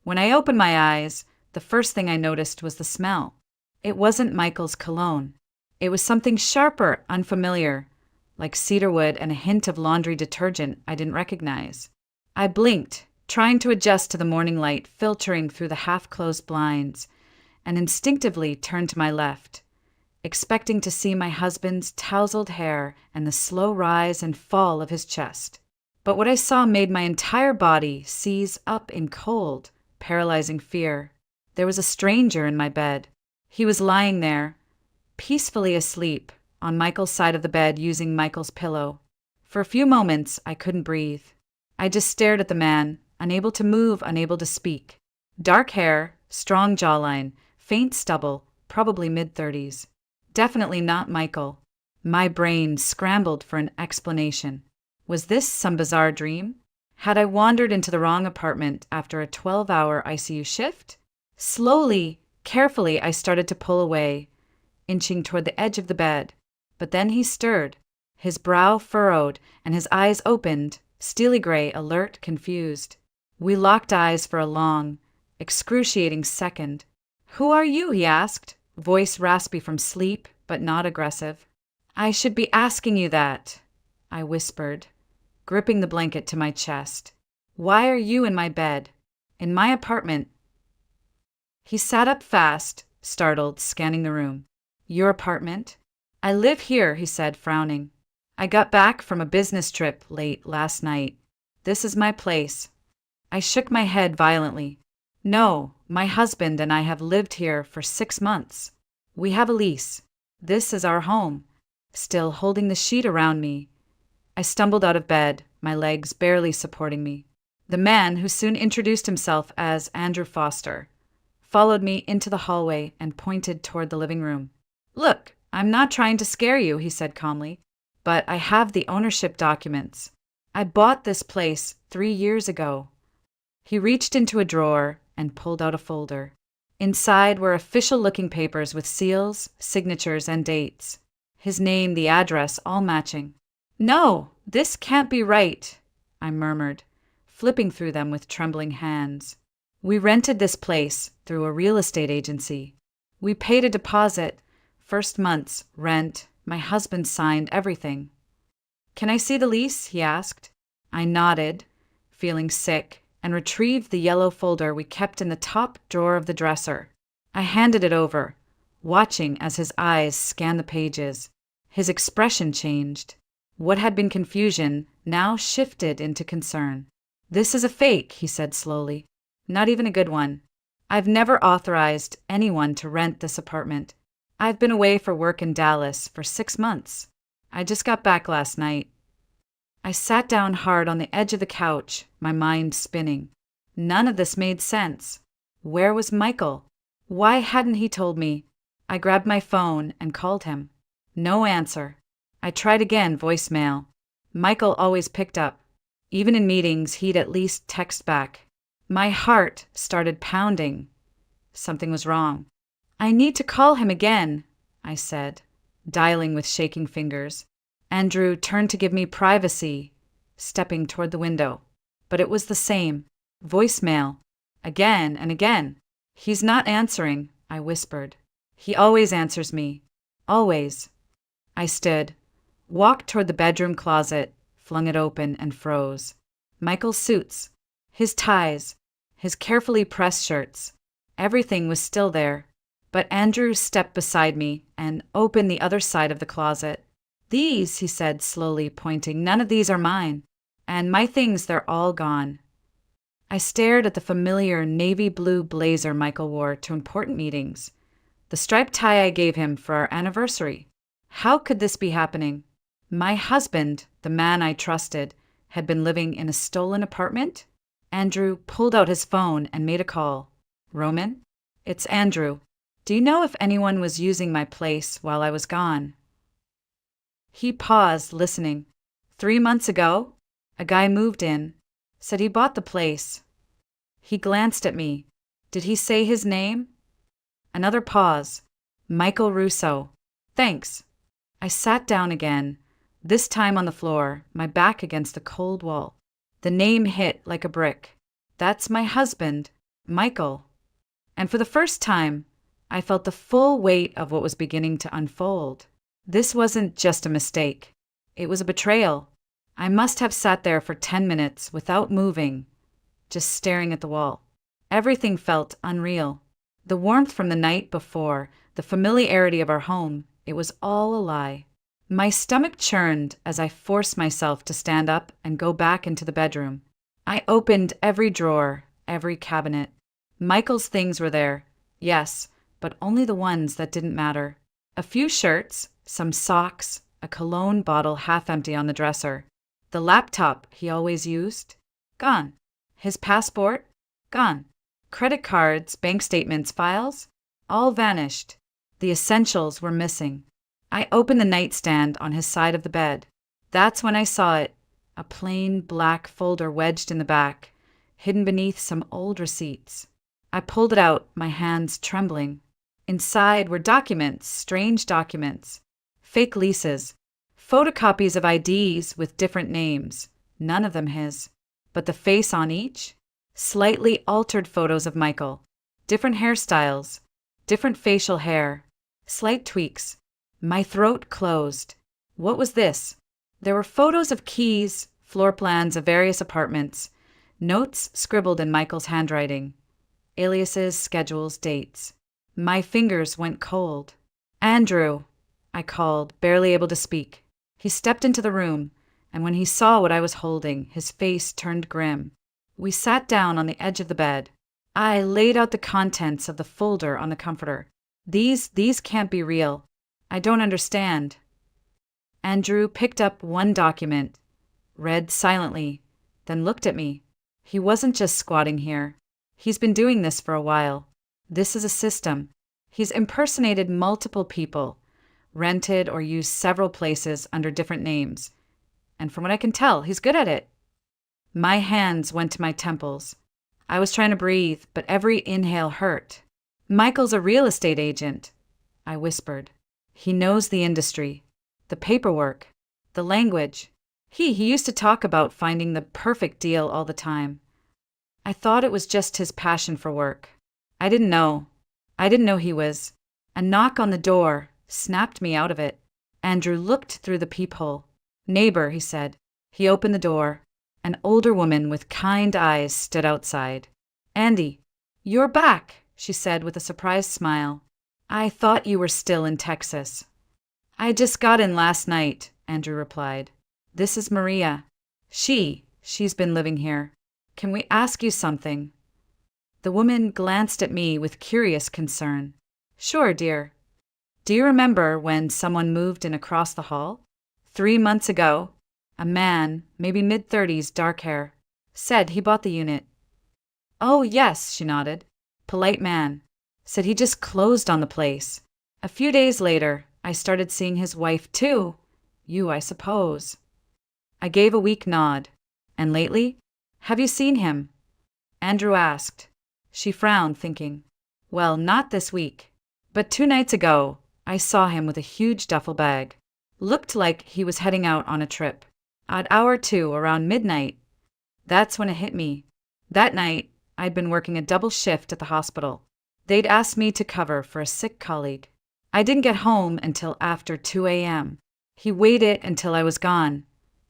When I opened my eyes, the first thing I noticed was the smell. It wasn't Michael's cologne. It was something sharper, unfamiliar, like cedarwood and a hint of laundry detergent I didn't recognize. I blinked, trying to adjust to the morning light filtering through the half-closed blinds, and instinctively turned to my left, expecting to see my husband's tousled hair and the slow rise and fall of his chest. But what I saw made my entire body seize up in cold, paralyzing fear. There was a stranger in my bed. He was lying there, peacefully asleep, on Michael's side of the bed using Michael's pillow. For a few moments, I couldn't breathe. I just stared at the man, unable to move, unable to speak. Dark hair, strong jawline, faint stubble, probably mid-30s. Definitely not Michael. My brain scrambled for an explanation. Was this some bizarre dream? Had I wandered into the wrong apartment after a 12-hour ICU shift? Slowly, carefully, I started to pull away, inching toward the edge of the bed. But then he stirred, his brow furrowed and his eyes opened, steely gray, alert, confused. We locked eyes for a long, excruciating second. "Who are you?" he asked, voice raspy from sleep, but not aggressive. "I should be asking you that," I whispered, gripping the blanket to my chest. "Why are you in my bed? In my apartment?" He sat up fast, startled, scanning the room. "Your apartment?" "I live here," he said, frowning. "I got back from a business trip late last night. This is my place." I shook my head violently. "No, my husband and I have lived here for 6 months. We have a lease. This is our home." Still holding the sheet around me, I stumbled out of bed, my legs barely supporting me. The man, who soon introduced himself as Andrew Foster, followed me into the hallway and pointed toward the living room. "Look, I'm not trying to scare you," he said calmly, "but I have the ownership documents. I bought this place 3 years ago." He reached into a drawer and pulled out a folder. Inside were official-looking papers with seals, signatures, and dates. His name, the address, all matching. "No, this can't be right," I murmured, flipping through them with trembling hands. "We rented this place through a real estate agency. We paid a deposit, first month's rent. My husband signed everything." "Can I see the lease?" he asked. I nodded, feeling sick, and retrieved the yellow folder we kept in the top drawer of the dresser. I handed it over, watching as his eyes scanned the pages. His expression changed. What had been confusion now shifted into concern. "This is a fake," he said slowly. "Not even a good one. I've never authorized anyone to rent this apartment. I've been away for work in Dallas for 6 months. I just got back last night." I sat down hard on the edge of the couch, my mind spinning. None of this made sense. Where was Michael? Why hadn't he told me? I grabbed my phone and called him. No answer. I tried again, voicemail. Michael always picked up. Even in meetings, he'd at least text back. My heart started pounding. Something was wrong. "I need to call him again," I said, dialing with shaking fingers. Andrew turned to give me privacy, stepping toward the window. But it was the same. Voicemail. Again and again. "He's not answering," I whispered. "He always answers me. Always." I stood, walked toward the bedroom closet, flung it open, and froze. Michael's suits, his ties, his carefully pressed shirts, everything was still there. But Andrew stepped beside me and opened the other side of the closet. "These," he said, slowly pointing, "none of these are mine. And my things, they're all gone." I stared at the familiar navy blue blazer Michael wore to important meetings, the striped tie I gave him for our anniversary. How could this be happening? My husband, the man I trusted, had been living in a stolen apartment? Andrew pulled out his phone and made a call. "Roman? It's Andrew. Do you know if anyone was using my place while I was gone?" He paused, listening. 3 months ago, a guy moved in, said he bought the place. He glanced at me. Did he say his name? Another pause. "Michael Russo. Thanks." I sat down again, this time on the floor, my back against the cold wall. The name hit like a brick. "That's my husband." Michael. And for the first time, I felt the full weight of what was beginning to unfold. This wasn't just a mistake. It was a betrayal. I must have sat there for 10 minutes without moving, just staring at the wall. Everything felt unreal. The warmth from the night before, the familiarity of our home, it was all a lie. My stomach churned as I forced myself to stand up and go back into the bedroom. I opened every drawer, every cabinet. Michael's things were there, yes, but only the ones that didn't matter. A few shirts, some socks, a cologne bottle half empty on the dresser. The laptop he always used? Gone. His passport? Gone. Credit cards, bank statements, files? All vanished. The essentials were missing. I opened the nightstand on his side of the bed. That's when I saw it, a plain black folder wedged in the back, hidden beneath some old receipts. I pulled it out, my hands trembling. Inside were documents, strange documents, fake leases, photocopies of IDs with different names, none of them his. But the face on each? Slightly altered photos of Michael. Different hairstyles, different facial hair, slight tweaks. My throat closed. What was this? There were photos of keys, floor plans of various apartments, notes scribbled in Michael's handwriting, aliases, schedules, dates. My fingers went cold. Andrew, I called, barely able to speak. He stepped into the room, and when he saw what I was holding, his face turned grim. We sat down on the edge of the bed. I laid out the contents of the folder on the comforter. These can't be real. I don't understand. Andrew picked up one document, read silently, then looked at me. He wasn't just squatting here. He's been doing this for a while. This is a system. He's impersonated multiple people, rented or used several places under different names. And from what I can tell, he's good at it. My hands went to my temples. I was trying to breathe, but every inhale hurt. Michael's a real estate agent, I whispered. He knows the industry, the paperwork, the language. He used to talk about finding the perfect deal all the time. I thought it was just his passion for work. I didn't know he was. A knock on the door snapped me out of it. Andrew looked through the peephole. Neighbor, he said. He opened the door. An older woman with kind eyes stood outside. Andy, you're back, she said with a surprised smile. I thought you were still in Texas. I just got in last night, Andrew replied. This is Maria. She's been living here. Can we ask you something? The woman glanced at me with curious concern. Sure, dear. Do you remember when someone moved in across the hall? 3 months ago, a man, maybe mid-30s, dark hair, said he bought the unit. Oh, yes, she nodded. Polite man. Said he just closed on the place. A few days later, I started seeing his wife too. You, I suppose. I gave a weak nod. And lately? Have you seen him? Andrew asked. She frowned, thinking, well, not this week. But 2 nights ago, I saw him with a huge duffel bag. Looked like he was heading out on a trip. At hour 2, around midnight. That's when it hit me. That night, I'd been working a double shift at the hospital. They'd asked me to cover for a sick colleague. I didn't get home until after 2 a.m. He waited until I was gone,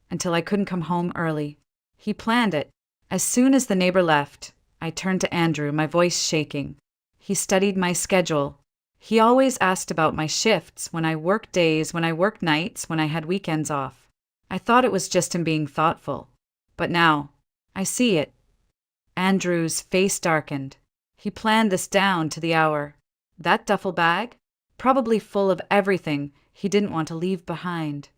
until I couldn't come home early. He planned it. As soon as the neighbor left, I turned to Andrew, my voice shaking. He studied my schedule. He always asked about my shifts, when I worked days, when I worked nights, when I had weekends off. I thought it was just him being thoughtful. But now, I see it. Andrew's face darkened. He planned this down to the hour. That duffel bag? Probably full of everything he didn't want to leave behind.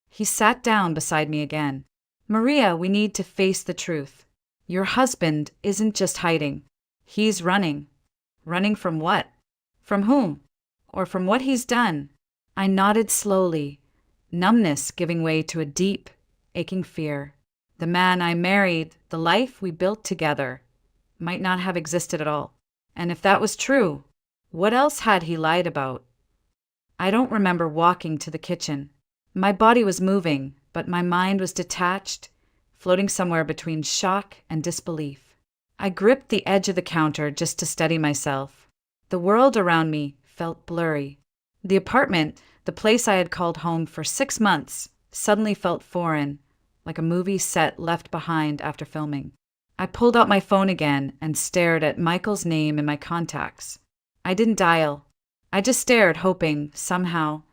He sat down beside me again. Maria, we need to face the truth. Your husband isn't just hiding. He's running. Running from what? From whom? Or from what he's done? I nodded slowly, numbness giving way to a deep, aching fear. The man I married, the life we built together, might not have existed at all. And if that was true, what else had he lied about? I don't remember walking to the kitchen. My body was moving, but my mind was detached, floating somewhere between shock and disbelief. I gripped the edge of the counter just to steady myself. The world around me felt blurry. The apartment, the place I had called home for 6 months, suddenly felt foreign, like a movie set left behind after filming. I pulled out my phone again and stared at Michael's name in my contacts. I didn't dial. I just stared, hoping, somehow,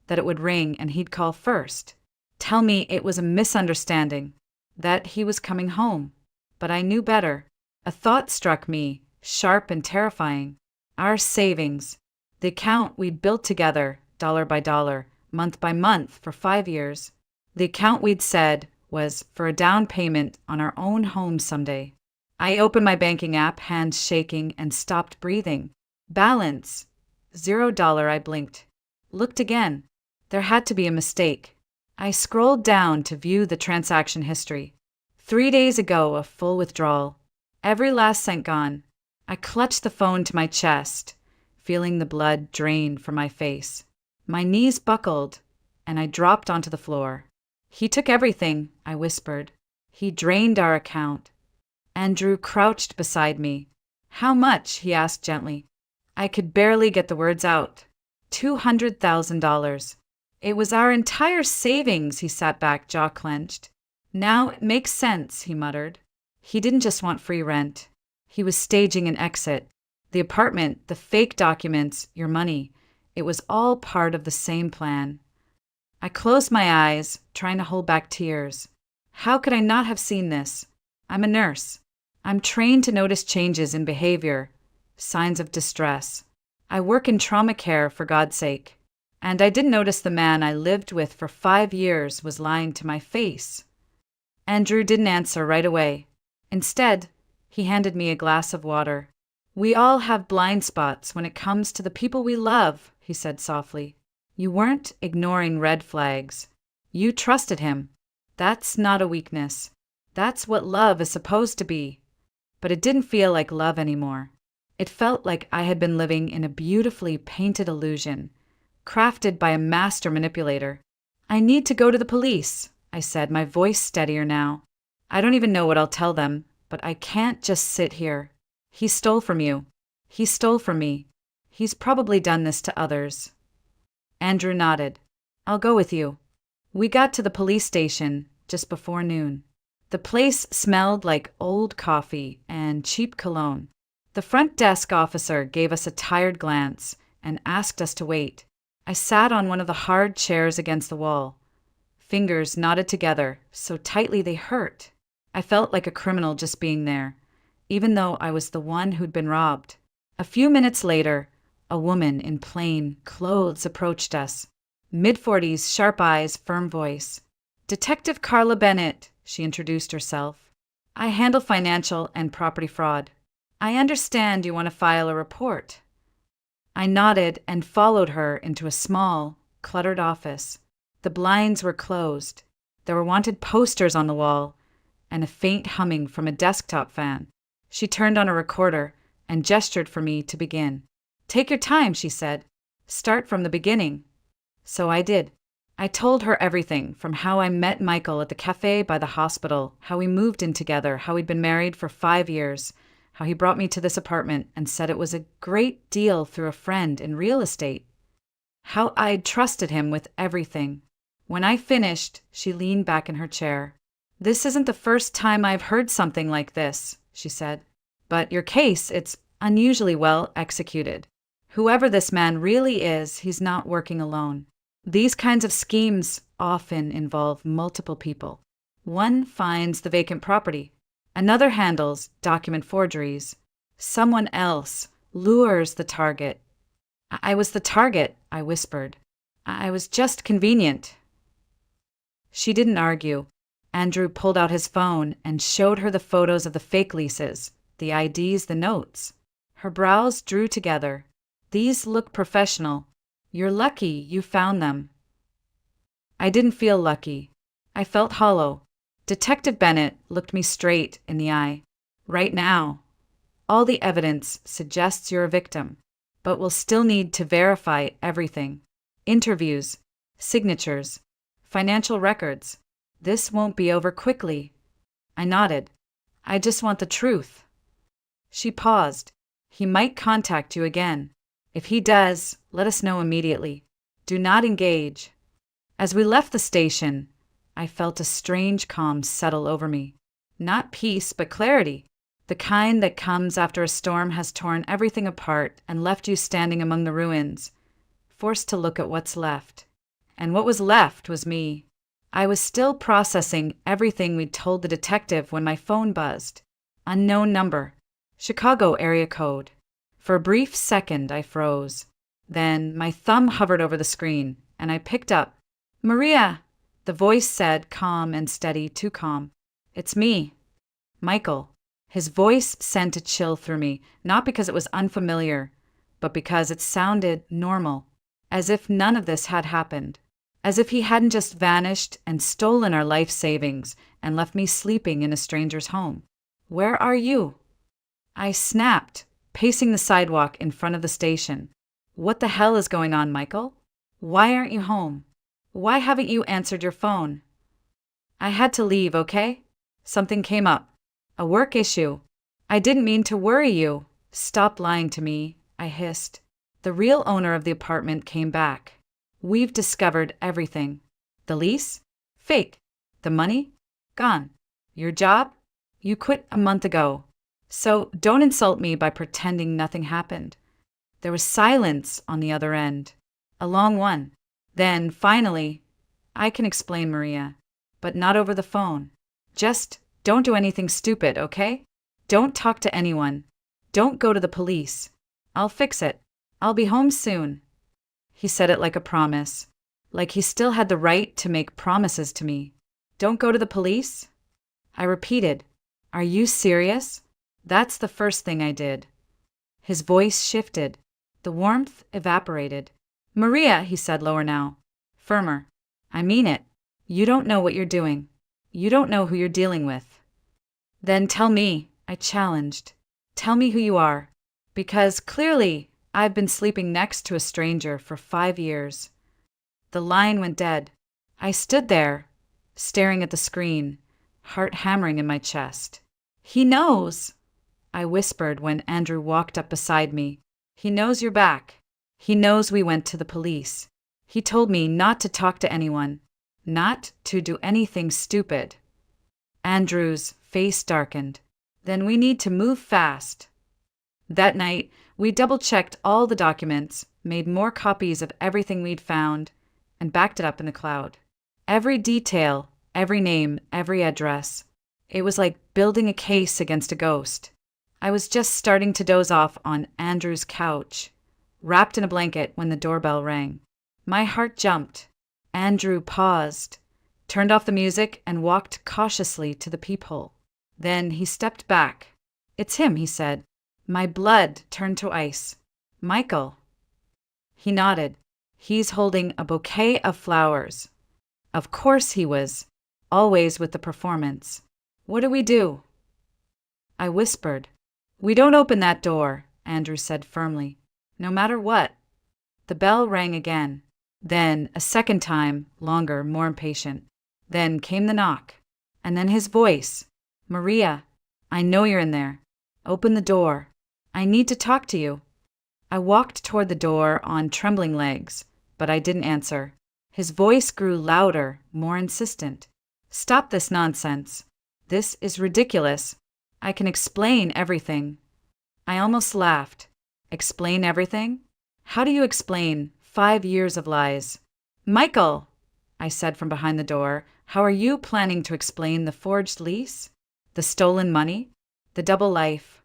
that it would ring and he'd call first. Tell me it was a misunderstanding, that he was coming home. But I knew better. A thought struck me, sharp and terrifying. Our savings, the account we'd built together, dollar by dollar, month by month for 5 years. The account we'd said was for a down payment on our own home someday. I opened my banking app, hands shaking, and stopped breathing. Balance. $0. I blinked. Looked again. There had to be a mistake. I scrolled down to view the transaction history. 3 days ago, a full withdrawal. Every last cent gone. I clutched the phone to my chest, feeling the blood drain from my face. My knees buckled, and I dropped onto the floor. He took everything, I whispered. He drained our account. Andrew crouched beside me. How much? He asked gently. I could barely get the words out. $200,000. It was our entire savings, he sat back, jaw clenched. Now it makes sense, he muttered. He didn't just want free rent. He was staging an exit. The apartment, the fake documents, your money. It was all part of the same plan. I closed my eyes, trying to hold back tears. How could I not have seen this? I'm a nurse. I'm trained to notice changes in behavior, signs of distress. I work in trauma care, for God's sake. And I didn't notice the man I lived with for 5 years was lying to my face. Andrew didn't answer right away. Instead, he handed me a glass of water. We all have blind spots when it comes to the people we love, he said softly. You weren't ignoring red flags. You trusted him. That's not a weakness. That's what love is supposed to be. But it didn't feel like love anymore. It felt like I had been living in a beautifully painted illusion, crafted by a master manipulator. I need to go to the police, I said, my voice steadier now. I don't even know what I'll tell them, but I can't just sit here. He stole from you. He stole from me. He's probably done this to others. Andrew nodded. I'll go with you. We got to the police station just before noon. The place smelled like old coffee and cheap cologne. The front desk officer gave us a tired glance and asked us to wait. I sat on one of the hard chairs against the wall. Fingers knotted together so tightly they hurt. I felt like a criminal just being there, even though I was the one who'd been robbed. A few minutes later, a woman in plain clothes approached us. Mid-40s, sharp eyes, firm voice. Detective Carla Bennett, she introduced herself. I handle financial and property fraud. I understand you want to file a report. I nodded and followed her into a small, cluttered office. The blinds were closed. There were wanted posters on the wall and a faint humming from a desktop fan. She turned on a recorder and gestured for me to begin. Take your time, she said. Start from the beginning. So I did. I told her everything, from how I met Michael at the cafe by the hospital, how we moved in together, how we'd been married for 5 years, how he brought me to this apartment and said it was a great deal through a friend in real estate, how I'd trusted him with everything. When I finished, she leaned back in her chair. This isn't the first time I've heard something like this, she said. But your case, it's unusually well executed. Whoever this man really is, he's not working alone. These kinds of schemes often involve multiple people. One finds the vacant property. Another handles document forgeries. Someone else lures the target. I was the target, I whispered. I was just convenient. She didn't argue. Andrew pulled out his phone and showed her the photos of the fake leases, the IDs, the notes. Her brows drew together. These look professional. You're lucky you found them. I didn't feel lucky. I felt hollow. Detective Bennett looked me straight in the eye. Right now, all the evidence suggests you're a victim, but we'll still need to verify everything. Interviews, signatures, financial records. This won't be over quickly. I nodded. I just want the truth. She paused. He might contact you again. If he does, let us know immediately. Do not engage. As we left the station, I felt a strange calm settle over me. Not peace, but clarity. The kind that comes after a storm has torn everything apart and left you standing among the ruins, forced to look at what's left. And what was left was me. I was still processing everything we'd told the detective when my phone buzzed. Unknown number. Chicago area code. For a brief second, I froze. Then my thumb hovered over the screen, and I picked up. Maria! The voice said, calm and steady, too calm. It's me. Michael. His voice sent a chill through me, not because it was unfamiliar, but because it sounded normal, as if none of this had happened, as if he hadn't just vanished and stolen our life savings and left me sleeping in a stranger's home. Where are you? I snapped, pacing the sidewalk in front of the station. What the hell is going on, Michael? Why aren't you home? Why haven't you answered your phone? I had to leave, okay? Something came up. A work issue. I didn't mean to worry you. Stop lying to me, I hissed. The real owner of the apartment came back. We've discovered everything. The lease? Fake. The money? Gone. Your job? You quit a month ago. So don't insult me by pretending nothing happened. There was silence on the other end. A long one. Then, finally, I can explain, Maria, but not over the phone. Just don't do anything stupid, okay? Don't talk to anyone. Don't go to the police. I'll fix it. I'll be home soon. He said it like a promise, like he still had the right to make promises to me. Don't go to the police? I repeated, Are you serious? That's the first thing I did. His voice shifted. The warmth evaporated. Maria, he said lower now. Firmer. I mean it. You don't know what you're doing. You don't know who you're dealing with. Then tell me, I challenged. Tell me who you are. Because clearly, I've been sleeping next to a stranger for 5 years. The line went dead. I stood there, staring at the screen, heart hammering in my chest. He knows, I whispered when Andrew walked up beside me. He knows you're back. He knows we went to the police. He told me not to talk to anyone, not to do anything stupid. Andrew's face darkened. Then we need to move fast. That night, we double-checked all the documents, made more copies of everything we'd found, and backed it up in the cloud. Every detail, every name, every address. It was like building a case against a ghost. I was just starting to doze off on Andrew's couch, wrapped in a blanket when the doorbell rang. My heart jumped. Andrew paused, turned off the music, and walked cautiously to the peephole. Then he stepped back. It's him, he said. My blood turned to ice. Michael. He nodded. He's holding a bouquet of flowers. Of course he was, always with the performance. What do we do? I whispered. We don't open that door, Andrew said firmly. No matter what. The bell rang again. Then, a second time, longer, more impatient. Then came the knock. And then his voice. Maria, I know you're in there. Open the door. I need to talk to you. I walked toward the door on trembling legs, but I didn't answer. His voice grew louder, more insistent. Stop this nonsense. This is ridiculous. I can explain everything. I almost laughed. Explain everything? How do you explain 5 years of lies? Michael, I said from behind the door, how are you planning to explain the forged lease? The stolen money? The double life?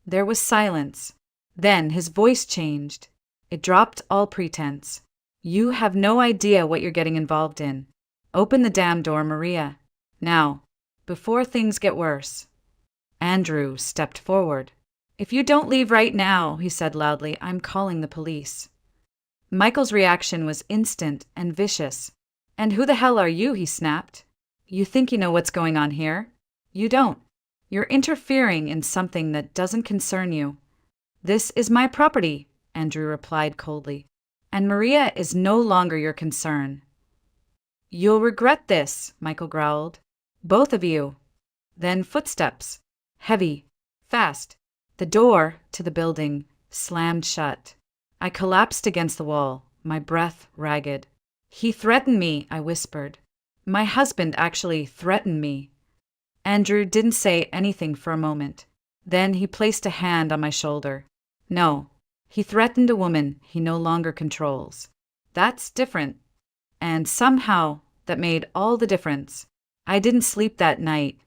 There was silence. Then his voice changed. It dropped all pretense. You have no idea what you're getting involved in. Open the damn door, Maria. Now, before things get worse. Andrew stepped forward. If you don't leave right now, he said loudly, I'm calling the police. Michael's reaction was instant and vicious. And who the hell are you, he snapped. You think you know what's going on here? You don't. You're interfering in something that doesn't concern you. This is my property, Andrew replied coldly. And Maria is no longer your concern. You'll regret this, Michael growled. Both of you. Then footsteps. Heavy. Fast. The door to the building slammed shut. I collapsed against the wall, my breath ragged. "He threatened me," I whispered. "My husband actually threatened me." Andrew didn't say anything for a moment. Then he placed a hand on my shoulder. "No, he threatened a woman he no longer controls. That's different." And somehow that made all the difference. I didn't sleep that night.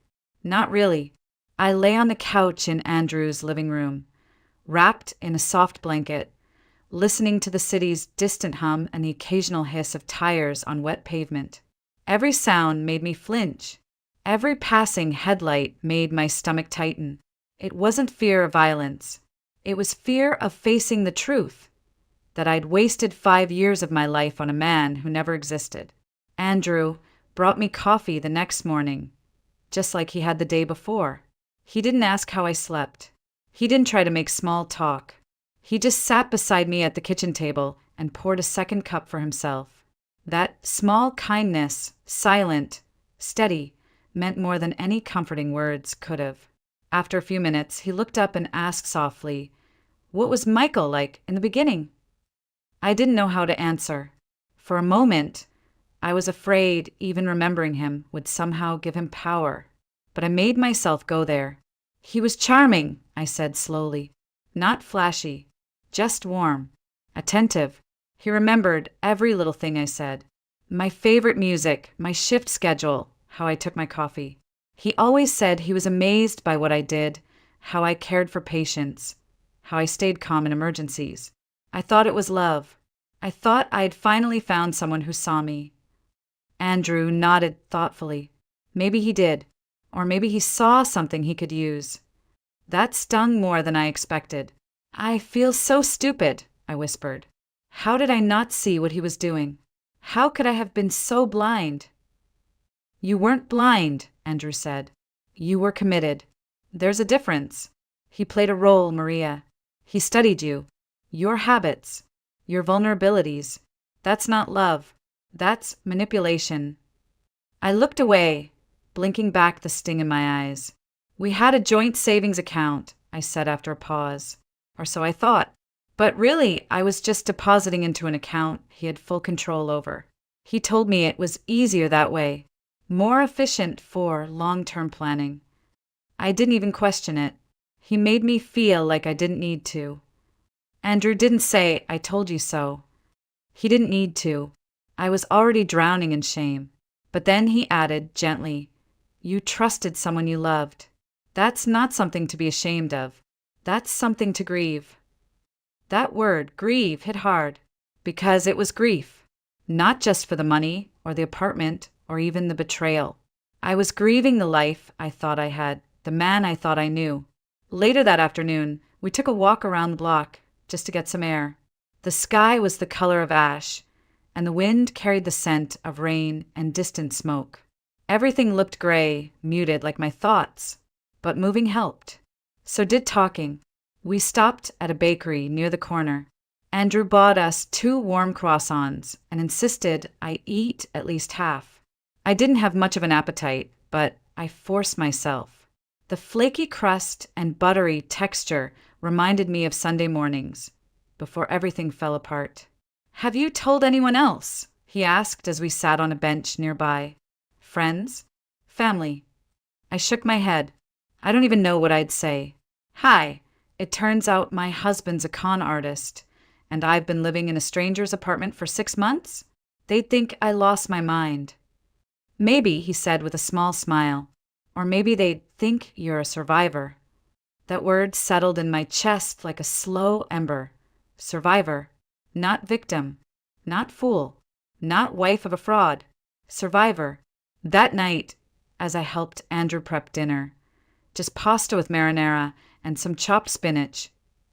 Not really. I lay on the couch in Andrew's living room, wrapped in a soft blanket, listening to the city's distant hum and the occasional hiss of tires on wet pavement. Every sound made me flinch. Every passing headlight made my stomach tighten. It wasn't fear of violence. It was fear of facing the truth, that I'd wasted 5 years of my life on a man who never existed. Andrew brought me coffee the next morning, just like he had the day before. He didn't ask how I slept. He didn't try to make small talk. He just sat beside me at the kitchen table and poured a second cup for himself. That small kindness, silent, steady, meant more than any comforting words could have. After a few minutes, he looked up and asked softly, "What was Michael like in the beginning?" I didn't know how to answer. For a moment, I was afraid even remembering him would somehow give him power. But I made myself go there. "He was charming," I said slowly. "Not flashy, just warm, attentive." He remembered every little thing I said. My favorite music, my shift schedule, how I took my coffee. He always said he was amazed by what I did, how I cared for patients, how I stayed calm in emergencies. I thought it was love. I thought I'd finally found someone who saw me. Andrew nodded thoughtfully. Maybe he did, or maybe he saw something he could use. That stung more than I expected. "I feel so stupid," I whispered. How did I not see what he was doing? How could I have been so blind? "You weren't blind," Andrew said. "You were committed. There's a difference. He played a role, Maria. He studied you, your habits, your vulnerabilities. That's not love. That's manipulation." I looked away, blinking back the sting in my eyes. "We had a joint savings account," I said after a pause. Or so I thought. But really, I was just depositing into an account he had full control over. He told me it was easier that way, more efficient for long-term planning. I didn't even question it. He made me feel like I didn't need to. Andrew didn't say, "I told you so." He didn't need to. I was already drowning in shame. But then he added gently, "You trusted someone you loved. That's not something to be ashamed of. That's something to grieve." That word, grieve, hit hard, because it was grief, not just for the money or the apartment or even the betrayal. I was grieving the life I thought I had, the man I thought I knew. Later that afternoon, we took a walk around the block just to get some air. The sky was the color of ash, and the wind carried the scent of rain and distant smoke. Everything looked gray, muted like my thoughts, but moving helped. So did talking. We stopped at a bakery near the corner. Andrew bought us 2 warm croissants and insisted I eat at least half. I didn't have much of an appetite, but I forced myself. The flaky crust and buttery texture reminded me of Sunday mornings, before everything fell apart. "Have you told anyone else?" he asked as we sat on a bench nearby. "Friends? Family?" I shook my head. I don't even know what I'd say. "Hi. It turns out my husband's a con artist, and I've been living in a stranger's apartment for 6 months? They'd think I lost my mind." "Maybe," he said with a small smile, "or maybe they'd think you're a survivor." That word settled in my chest like a slow ember. Survivor. Not victim. Not fool. Not wife of a fraud. Survivor. That night, as I helped Andrew prep dinner, just pasta with marinara and some chopped spinach,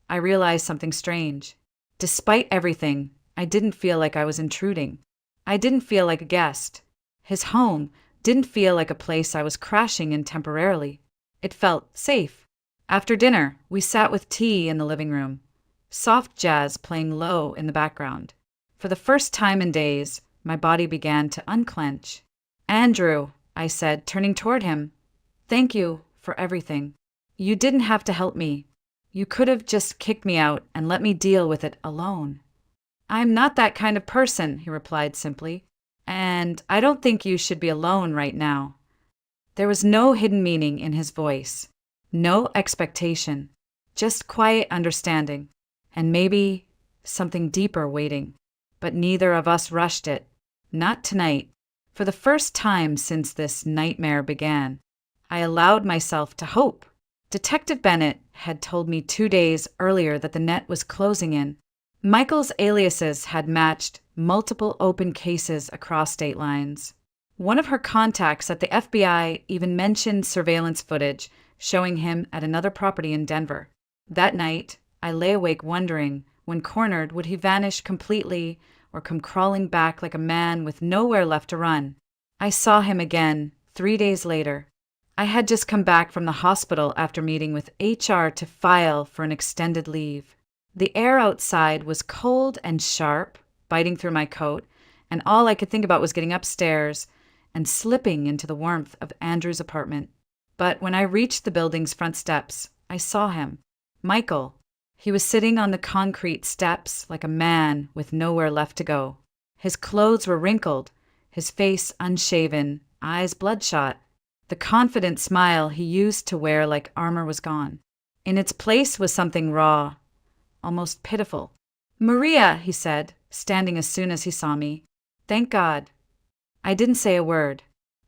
I realized something strange. Despite everything, I didn't feel like I was intruding. I didn't feel like a guest. His home didn't feel like a place I was crashing in temporarily. It felt safe. After dinner, we sat with tea in the living room, soft jazz playing low in the background. For the first time in days, my body began to unclench. "Andrew," I said, turning toward him, "thank you for everything. You didn't have to help me. You could have just kicked me out and let me deal with it alone. I'm not that kind of person, he replied simply, and I don't think you should be alone right now. There was no hidden meaning in his voice, no expectation, just quiet understanding, and maybe something deeper waiting. But neither of us rushed it. Not tonight. For the first time since this nightmare began, I allowed myself to hope. Detective Bennett had told me 2 days earlier that the net was closing in. Michael's aliases had matched multiple open cases across state lines. One of her contacts at the FBI even mentioned surveillance footage showing him at another property in Denver. That night, I lay awake wondering, when cornered, would he vanish completely or come crawling back like a man with nowhere left to run? I saw him again 3 days later. I had just come back from the hospital after meeting with HR to file for an extended leave. The air outside was cold and sharp, biting through my coat, and all I could think about was getting upstairs and slipping into the warmth of Andrew's apartment. But when I reached the building's front steps, I saw him. Michael. He was sitting on the concrete steps like a man with nowhere left to go. His clothes were wrinkled, his face unshaven, eyes bloodshot. The confident smile he used to wear like armor was gone. In its place was something raw, almost pitiful. "Maria," he said, standing as soon as he saw me. "Thank God." I didn't say a word.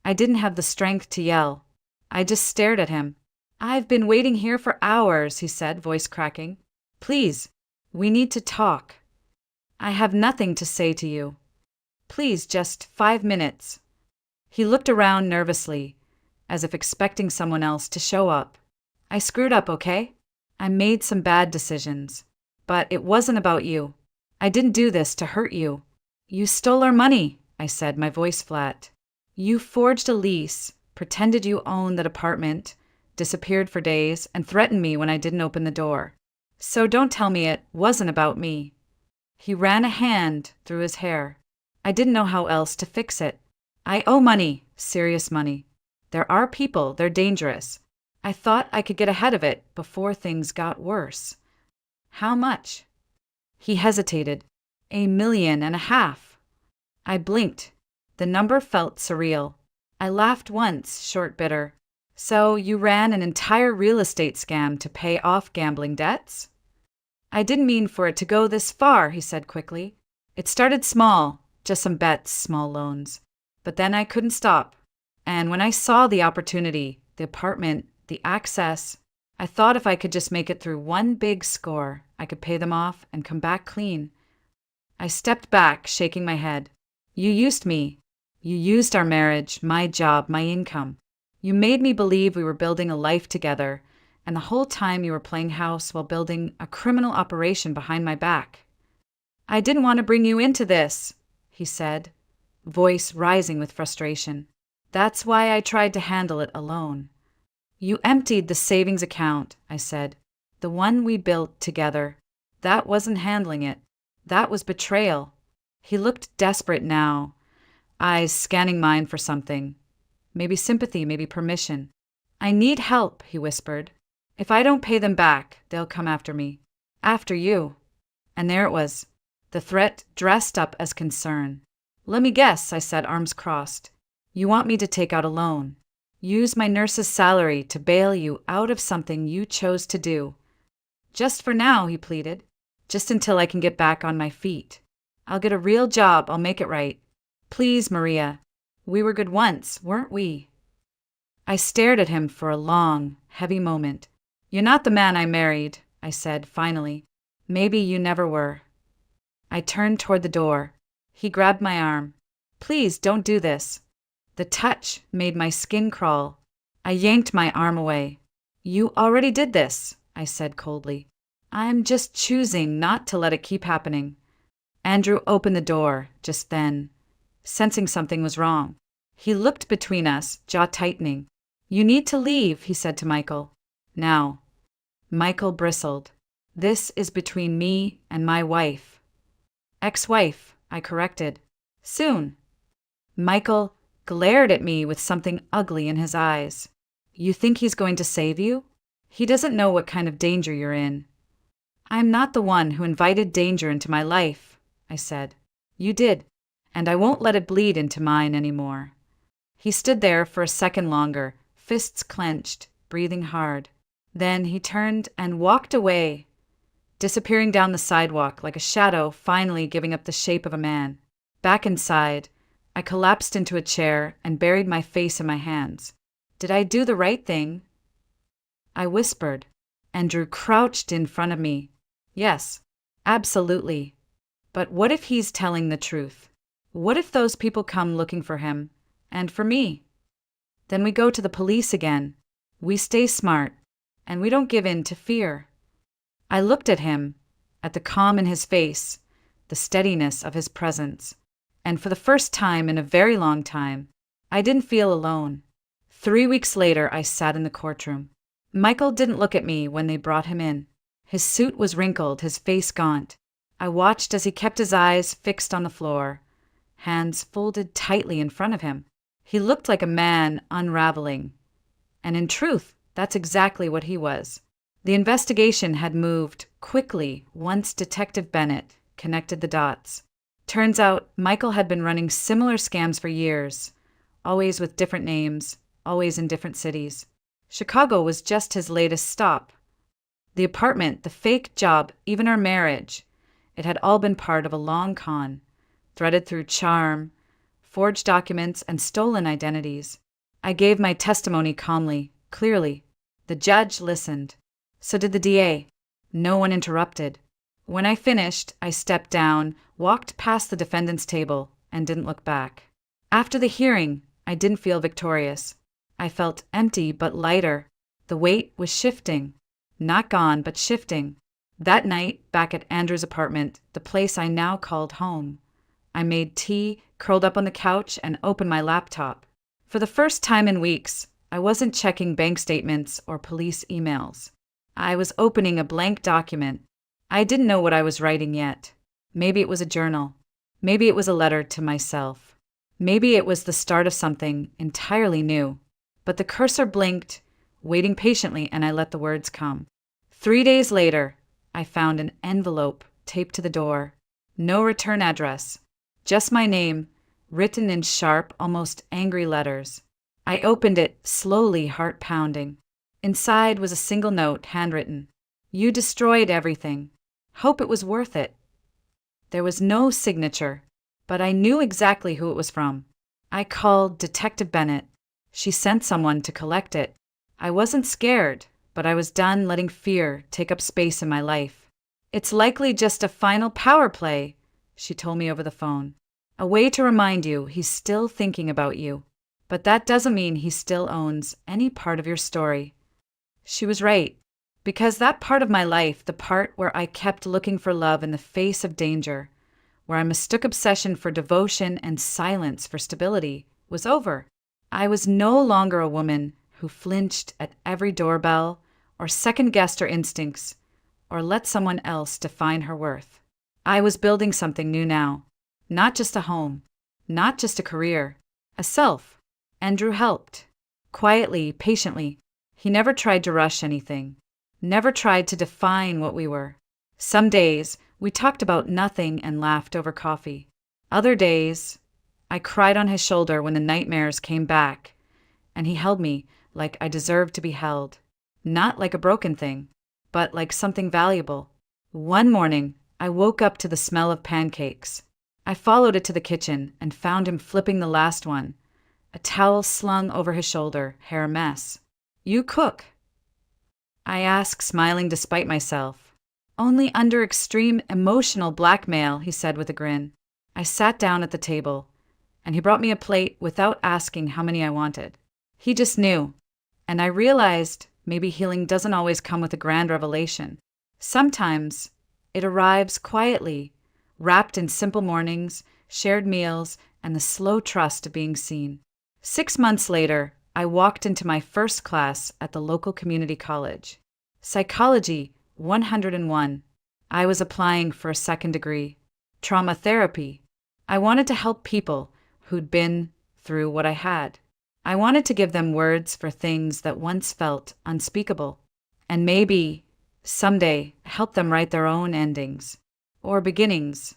I didn't have the strength to yell. I just stared at him. "I've been waiting here for hours," he said, voice cracking. "Please, we need to talk. I have nothing to say to you. Please, just 5 minutes." He looked around nervously, as if expecting someone else to show up. "I screwed up, okay? I made some bad decisions. But it wasn't about you. I didn't do this to hurt you. You stole our money," I said, my voice flat. "You forged a lease, pretended you owned that apartment, disappeared for days, and threatened me when I didn't open the door. So don't tell me it wasn't about me." He ran a hand through his hair. I didn't know how else to fix it. "I owe money, serious money. There are people, they're dangerous. I thought I could get ahead of it before things got worse." "How much?" He hesitated. $1.5 million. I blinked. The number felt surreal. I laughed once, short bitter. "So you ran an entire real estate scam to pay off gambling debts?" "I didn't mean for it to go this far," he said quickly. "It started small, just some bets, small loans. But then I couldn't stop. And when I saw the opportunity, the apartment, the access, I thought if I could just make it through one big score, I could pay them off and come back clean." I stepped back, shaking my head. "You used me. You used our marriage, my job, my income. You made me believe we were building a life together, and the whole time you were playing house while building a criminal operation behind my back." "I didn't want to bring you into this," he said, voice rising with frustration. "That's why I tried to handle it alone." "You emptied the savings account," I said, "the one we built together. That wasn't handling it. That was betrayal." He looked desperate now, eyes scanning mine for something. Maybe sympathy, maybe permission. "I need help," he whispered. "If I don't pay them back, they'll come after me. After you." And there it was, the threat dressed up as concern. "Let me guess," I said, arms crossed. "You want me to take out a loan. Use my nurse's salary to bail you out of something you chose to do." "Just for now," he pleaded. "Just until I can get back on my feet. I'll get a real job, I'll make it right. Please, Maria. We were good once, weren't we?" I stared at him for a long, heavy moment. "You're not the man I married," I said, finally. "Maybe you never were." I turned toward the door. He grabbed my arm. "Please, don't do this." The touch made my skin crawl. I yanked my arm away. "You already did this," I said coldly. "I'm just choosing not to let it keep happening." Andrew opened the door just then, sensing something was wrong. He looked between us, jaw tightening. "You need to leave," he said to Michael. "Now." Michael bristled. "This is between me and my wife." "Ex-wife," I corrected. "Soon." Michael glared at me with something ugly in his eyes. "You think he's going to save you?" He doesn't know what kind of danger you're in." "I'm not the one who invited danger into my life," I said. "You did, and I won't let it bleed into mine anymore." He stood there for a second longer, fists clenched, breathing hard. Then he turned and walked away, disappearing down the sidewalk like a shadow finally giving up the shape of a man. Back inside, I collapsed into a chair and buried my face in my hands. Did I do the right thing? I whispered. Andrew crouched in front of me. Yes, absolutely. But what if he's telling the truth? What if those people come looking for him, and for me? Then we go to the police again. We stay smart, and we don't give in to fear. I looked at him, at the calm in his face, the steadiness of his presence, and for the first time in a very long time, I didn't feel alone. 3 weeks later, I sat in the courtroom. Michael didn't look at me when they brought him in. His suit was wrinkled, his face gaunt. I watched as he kept his eyes fixed on the floor, hands folded tightly in front of him. He looked like a man unraveling. And in truth, that's exactly what he was. The investigation had moved quickly once Detective Bennett connected the dots. Turns out Michael had been running similar scams for years, always with different names, always in different cities. Chicago was just his latest stop. The apartment, the fake job, even our marriage, it had all been part of a long con, threaded through charm, forged documents, and stolen identities. I gave my testimony calmly, clearly. The judge listened. So did the DA. No one interrupted. When I finished, I stepped down, walked past the defendant's table, and didn't look back. After the hearing, I didn't feel victorious. I felt empty but lighter. The weight was shifting. Not gone, but shifting. That night, back at Andrew's apartment, the place I now called home, I made tea, curled up on the couch, and opened my laptop. For the first time in weeks, I wasn't checking bank statements or police emails. I was opening a blank document. I didn't know what I was writing yet. Maybe it was a journal. Maybe it was a letter to myself. Maybe it was the start of something entirely new. But the cursor blinked, waiting patiently, and I let the words come. 3 days later, I found an envelope taped to the door. No return address. Just my name, written in sharp, almost angry letters. I opened it, slowly, heart pounding. Inside was a single note, handwritten. "You destroyed everything. Hope it was worth it." There was no signature, but I knew exactly who it was from. I called Detective Bennett. She sent someone to collect it. I wasn't scared, but I was done letting fear take up space in my life. "It's likely just a final power play," she told me over the phone. "A way to remind you he's still thinking about you. But that doesn't mean he still owns any part of your story." She was right, because that part of my life, the part where I kept looking for love in the face of danger, where I mistook obsession for devotion and silence for stability, was over. I was no longer a woman who flinched at every doorbell or second-guessed her instincts or let someone else define her worth. I was building something new now. Not just a home, not just a career, a self. Andrew helped. Quietly, patiently. He never tried to rush anything, never tried to define what we were. Some days, we talked about nothing and laughed over coffee. Other days, I cried on his shoulder when the nightmares came back, and he held me like I deserved to be held. Not like a broken thing, but like something valuable. One morning, I woke up to the smell of pancakes. I followed it to the kitchen and found him flipping the last one, a towel slung over his shoulder, hair a mess. "You cook?" I asked, smiling despite myself. "Only under extreme emotional blackmail," he said with a grin. I sat down at the table, and he brought me a plate without asking how many I wanted. He just knew, and I realized maybe healing doesn't always come with a grand revelation. Sometimes it arrives quietly, wrapped in simple mornings, shared meals, and the slow trust of being seen. 6 months later, I walked into my first class at the local community college. Psychology 101. I was applying for a second degree. Trauma therapy. I wanted to help people who'd been through what I had. I wanted to give them words for things that once felt unspeakable. and maybe someday help them write their own endings or beginnings.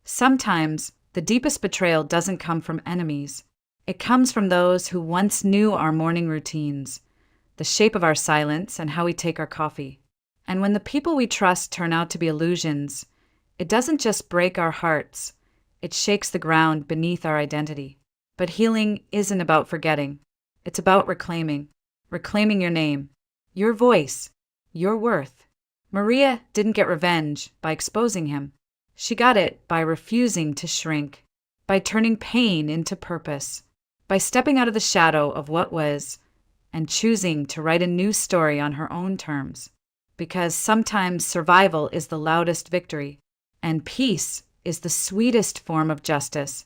Sometimes the deepest betrayal doesn't come from enemies. It comes from those who once knew our morning routines, the shape of our silence, and how we take our coffee. And when the people we trust turn out to be illusions, it doesn't just break our hearts, it shakes the ground beneath our identity. But healing isn't about forgetting. It's about reclaiming your name, your voice, your worth. Maria didn't get revenge by exposing him. She got it by refusing to shrink, by turning pain into purpose, by stepping out of the shadow of what was and choosing to write a new story on her own terms. Because sometimes survival is the loudest victory, and peace is the sweetest form of justice.